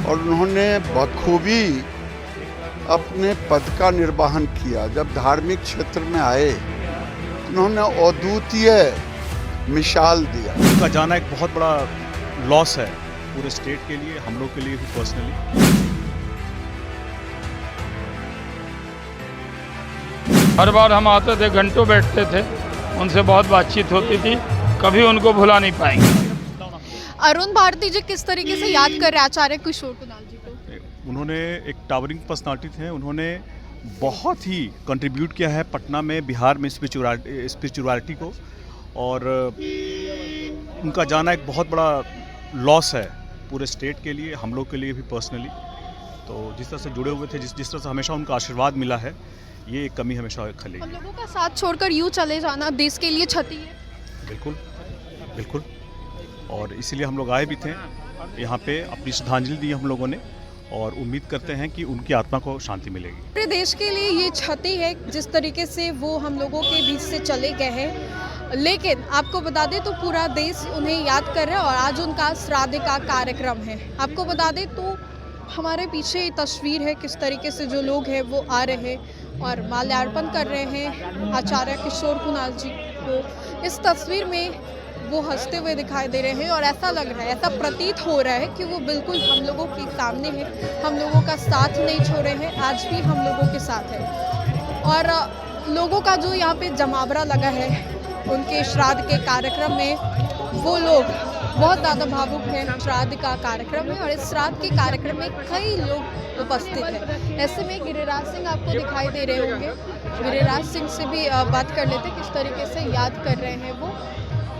और उन्होंने बखूबी अपने पद का निर्वहन किया। जब धार्मिक क्षेत्र में आए तो उन्होंने अद्वितीय मिसाल दिया। उनका जाना एक बहुत बड़ा लॉस है पूरे स्टेट के लिए, हम लोग के लिए भी पर्सनली। हर बार हम आते थे, घंटों बैठते थे, उनसे बहुत बातचीत होती थी, कभी उनको भुला नहीं पाएंगे। अरुण भारती जी किस तरीके से याद कर रहे आचार्य किशोर कुणाल जी को? उन्होंने एक टावरिंग पर्सनालिटी थे, उन्होंने बहुत ही कंट्रीब्यूट किया है पटना में, बिहार में स्पिरिचुअलिटी को, और उनका जाना एक बहुत बड़ा लॉस है पूरे स्टेट के लिए, हम लोग के लिए भी पर्सनली। तो जिस तरह से जुड़े हुए थे, जिस तरह से हमेशा उनका आशीर्वाद मिला है, ये एक कमी हमेशा खलेगी। हम लोगों का साथ छोड़कर यूँ चले जाना देश के लिए क्षति है। बिल्कुल बिल्कुल, और इसीलिए हम लोग आए भी थे यहाँ पे, अपनी श्रद्धांजलि दी हम लोगों ने, और उम्मीद करते हैं कि उनकी आत्मा को शांति मिलेगी। पूरे देश के लिए ये क्षति है जिस तरीके से वो हम लोगों के बीच से चले गए हैं। लेकिन आपको बता दें तो पूरा देश उन्हें याद कर रहा है और आज उनका श्राद्ध का कार्यक्रम है। आपको बता दें तो हमारे पीछे तस्वीर है किस तरीके से जो लोग हैं वो आ रहे हैं और माल्यार्पण कर रहे हैं आचार्य किशोर कुणाल जी को। इस तस्वीर में वो हंसते हुए दिखाई दे रहे हैं और ऐसा लग रहा है, ऐसा प्रतीत हो रहा है कि वो बिल्कुल हम लोगों के सामने है, हम लोगों का साथ नहीं छोड़े हैं, आज भी हम लोगों के साथ है। और लोगों का जो यहाँ पे जमावड़ा लगा है उनके श्राद्ध के कार्यक्रम में, वो लोग बहुत ज़्यादा भावुक हैं। श्राद्ध का कार्यक्रम है और इस श्राद्ध के कार्यक्रम में कई लोग उपस्थित हैं। ऐसे में गिरिराज सिंह आपको दिखाई दे रहे होंगे, गिरिराज सिंह से भी बात कर लेते किस तरीके से याद कर रहे हैं वो,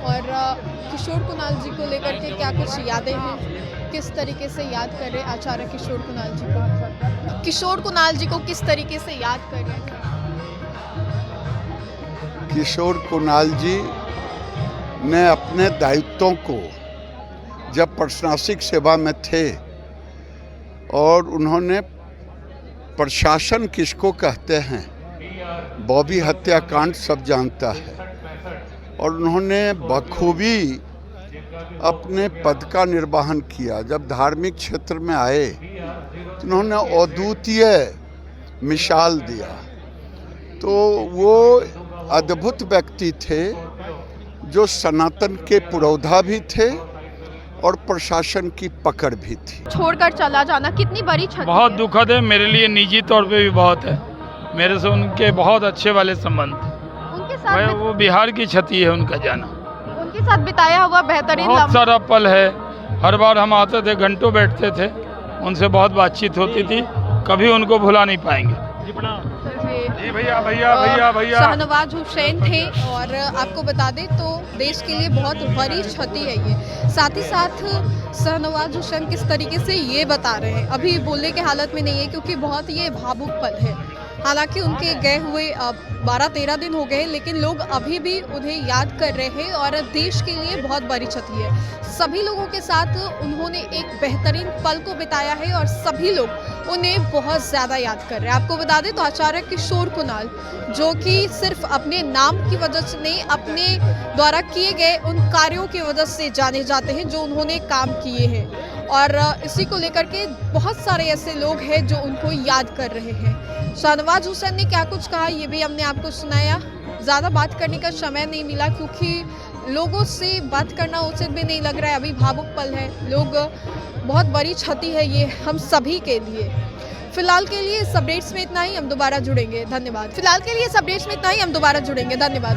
और किशोर कुणाल जी को लेकर के क्या कुछ यादें हैं, किस तरीके से याद कर रहे हैं आचार्य किशोर कुणाल जी को। किशोर कुणाल जी को किस तरीके से याद कर रहे हैं? किशोर कुणाल जी ने अपने दायित्वों को, जब प्रशासनिक सेवा में थे, और उन्होंने प्रशासन किसको कहते हैं, बॉबी हत्याकांड सब जानता है, और उन्होंने बखूबी अपने पद का निर्वहन किया। जब धार्मिक क्षेत्र में आए तो उन्होंने अद्वितीय मिसाल दिया। तो वो अद्भुत व्यक्ति थे जो सनातन के पुरोधा भी थे और प्रशासन की पकड़ भी थी। छोड़कर चला जाना कितनी बड़ी क्षति बहुत है? दुखद है, मेरे लिए निजी तौर पे भी बहुत है। मेरे से उनके बहुत अच्छे वाले संबंध, उनके साथ वो बिहार की क्षति है उनका जाना। उनके साथ बिताया हुआ बेहतरीन बहुत सारा पल है, हर बार हम आते थे, घंटों बैठते थे, उनसे बहुत बातचीत होती थी, कभी उनको भुला नहीं पाएंगे। जी भैया भैया भैया भैया। शाहनवाज हुसैन थे और आपको बता दें तो देश के लिए बहुत बड़ी क्षति है ये। साथ ही साथ शाहनवाज हुसैन किस तरीके से ये बता रहे हैं, अभी बोलने के हालत में नहीं है क्योंकि बहुत ये भावुक पल है। हालांकि उनके गए हुए 12-13 दिन हो गए, लेकिन लोग अभी भी उन्हें याद कर रहे हैं और देश के लिए बहुत बड़ी क्षति है। सभी लोगों के साथ उन्होंने एक बेहतरीन पल को बिताया है और सभी लोग उन्हें बहुत ज़्यादा याद कर रहे हैं। आपको बता दें तो आचार्य किशोर कुणाल, जो कि सिर्फ अपने नाम की वजह से नहीं, अपने द्वारा किए गए उन कार्यों की वजह से जाने जाते हैं जो उन्होंने काम किए हैं, और इसी को लेकर के बहुत सारे ऐसे लोग हैं जो उनको याद कर रहे हैं। शाहनवाज हुसैन ने क्या कुछ कहा ये भी हमने आपको सुनाया। ज़्यादा बात करने का समय नहीं मिला क्योंकि लोगों से बात करना उचित भी नहीं लग रहा है, अभी भावुक पल है, लोग बहुत बड़ी क्षति है ये हम सभी के लिए। फिलहाल के लिए इस अपडेट्स में इतना ही, हम दोबारा जुड़ेंगे, धन्यवाद। फिलहाल के लिए इस अपडेट्स में इतना ही, हम दोबारा जुड़ेंगे, धन्यवाद।